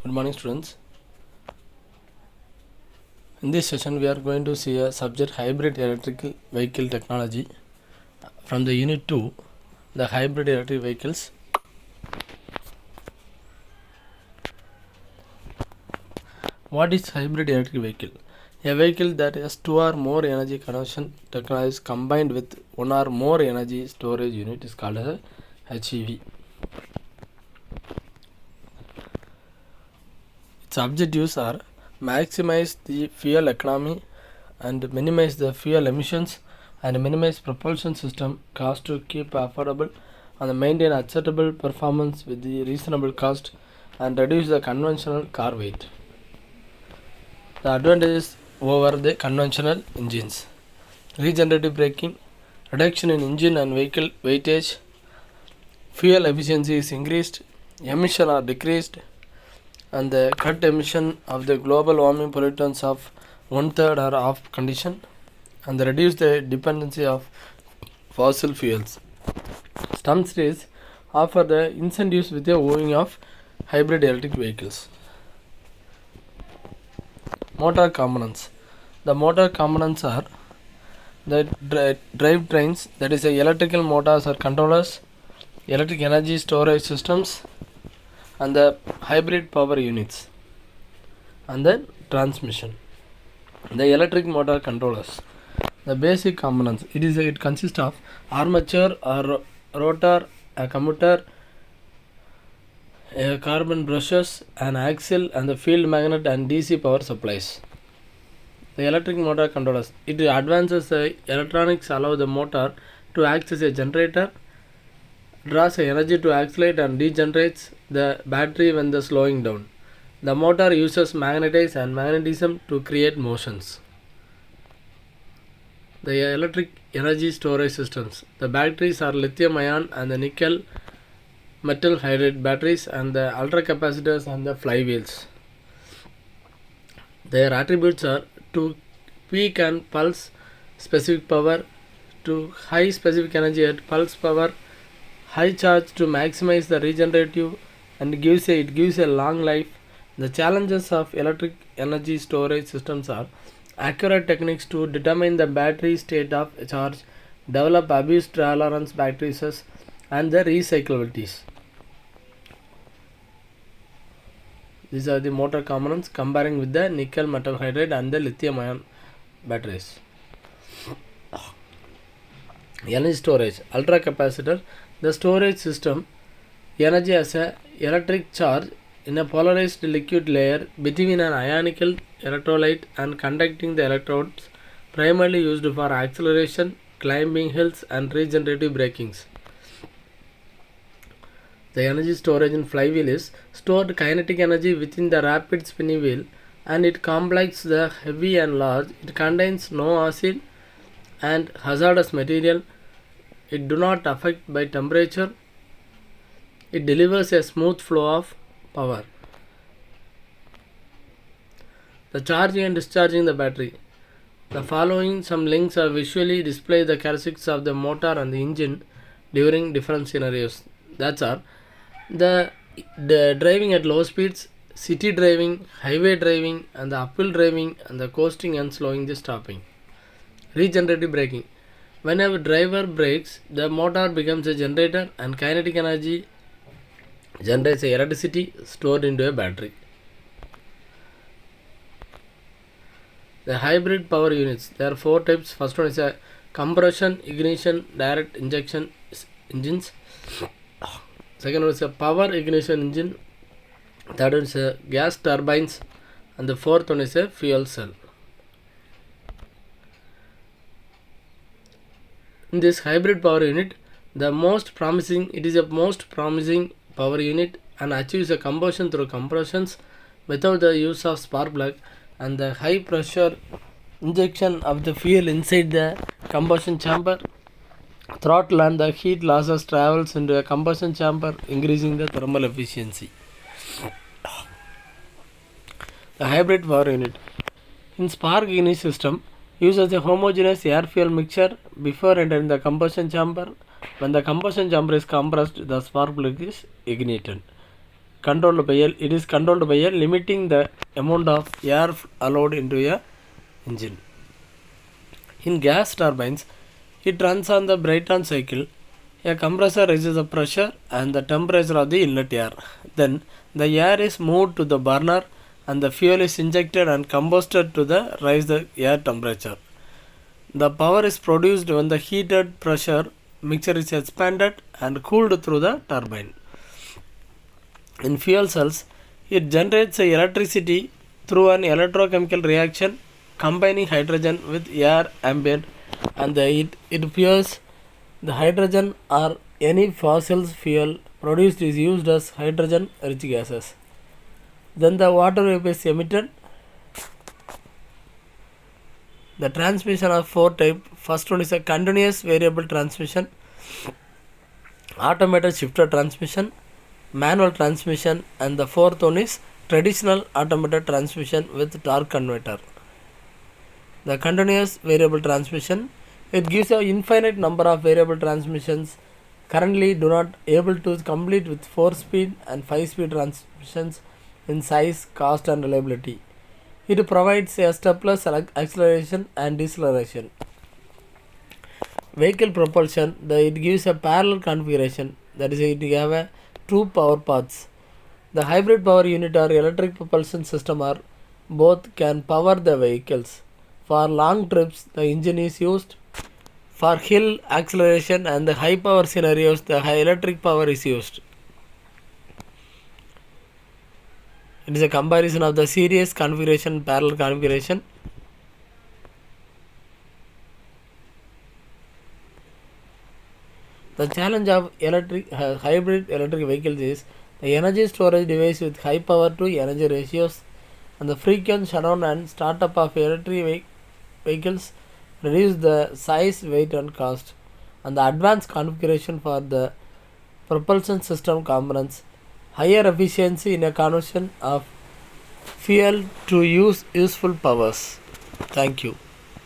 Good morning, students. In this session, we are going to see a subject hybrid electric vehicle technology from the Unit 2, the hybrid electric vehicles. What is hybrid electric vehicle? A vehicle that has two or more energy conversion technologies combined with one or more energy storage unit is called as a HEV. Its objectives are maximize the fuel economy and minimize the fuel emissions and minimize propulsion system cost to keep affordable and maintain acceptable performance with the reasonable cost and reduce the conventional car weight. The advantages over the conventional engines: regenerative braking, reduction in engine and vehicle weightage, fuel efficiency is increased, emission are decreased, and the cut emission of the global warming pollutants of 1/3 or off condition, and reduce the dependency of fossil fuels. Some states offer the incentives with the owning of hybrid electric vehicles. Motor components. The motor components are the drivetrains, that is electrical motors or controllers, electric energy storage systems, and the hybrid power units, and then transmission. The electric motor controllers. The basic components. It consists of armature or rotor, a commutator, a carbon brushes, an axle, and the field magnet and DC power supplies. The electric motor controllers. It advances the electronics, allow the motor to act as a generator, draws energy to accelerate and degenerates the battery when the slowing down. The motor uses magnetism to create motions. The electric energy storage systems. The batteries are lithium ion and the nickel metal hydride batteries and the ultra capacitors and the flywheels. Their attributes are to peak and pulse specific power, to high specific energy at pulse power, high charge to maximize the regenerative, and it gives a long life. The challenges of electric energy storage systems are accurate techniques to determine the battery state of charge, develop abuse tolerance batteries, and the recyclabilities. These are the motor components comparing with the nickel metal hydride and the lithium ion batteries. Energy storage. Ultra capacitor. The storage system energy as a electric charge in a polarized liquid layer between an ionical electrolyte and conducting the electrodes, primarily used for acceleration, climbing hills, and regenerative brakings. The energy storage in flywheel is stored kinetic energy within the rapid spinning wheel, and it complex the heavy and large. It contains no acid and hazardous material. It do not affect by temperature. It delivers a smooth flow of power. The charging and discharging the battery. The following some links are visually display the characteristics of the motor and the engine during different scenarios. That's are the driving at low speeds, city driving, highway driving, and the uphill driving, and the coasting and slowing the stopping. Regenerative braking. Whenever driver brakes, the motor becomes a generator and kinetic energy generates electricity stored into a battery. The hybrid power units. There are four types. First one is a compression, ignition, direct injection engines. Second one is a power ignition engine. Third one is a gas turbines, and the fourth one is a fuel cell. In this hybrid power unit, it is a most promising power unit and achieves a combustion through compressions without the use of spark plug, and the high pressure injection of the fuel inside the combustion chamber, throttle, and the heat losses travels into a combustion chamber, increasing the thermal efficiency. The hybrid power unit. In spark ignition system, uses a homogeneous air-fuel mixture before entering the combustion chamber. When the combustion chamber is compressed, the spark plug is ignited. it is controlled by a limiting the amount of air allowed into a engine. In gas turbines, it runs on the Brayton cycle. A compressor raises the pressure and the temperature of the inlet air. Then the air is moved to the burner and the fuel is injected and combusted to raise the air temperature. The power is produced when the heated pressure mixture is expanded and cooled through the turbine. In fuel cells, it generates electricity through an electrochemical reaction combining hydrogen with air ambient, and it fuels the hydrogen or any fossil fuel produced is used as hydrogen rich gases. Then the water vapor is emitted. The transmission of four types. First one is a continuous variable transmission, automated shifter transmission, manual transmission, and the fourth one is traditional automated transmission with torque converter. The continuous variable transmission, it gives an infinite number of variable transmissions currently do not able to complete with 4-speed and 5-speed transmissions in size, cost and reliability. It provides a stepless acceleration and deceleration. Vehicle propulsion, it gives a parallel configuration, that is it have a two power paths. The hybrid power unit or electric propulsion system are both can power the vehicles. For long trips, the engine is used. For hill acceleration and the high power scenarios, the high electric power is used. It is a comparison of the series configuration and parallel configuration. The challenge of hybrid electric vehicles is the energy storage device with high power to energy ratios and the frequent shutdown and startup of electric vehicles reduce the size, weight and cost, and the advanced configuration for the propulsion system components, higher efficiency in a conversion of fuel to useful powers. Thank you.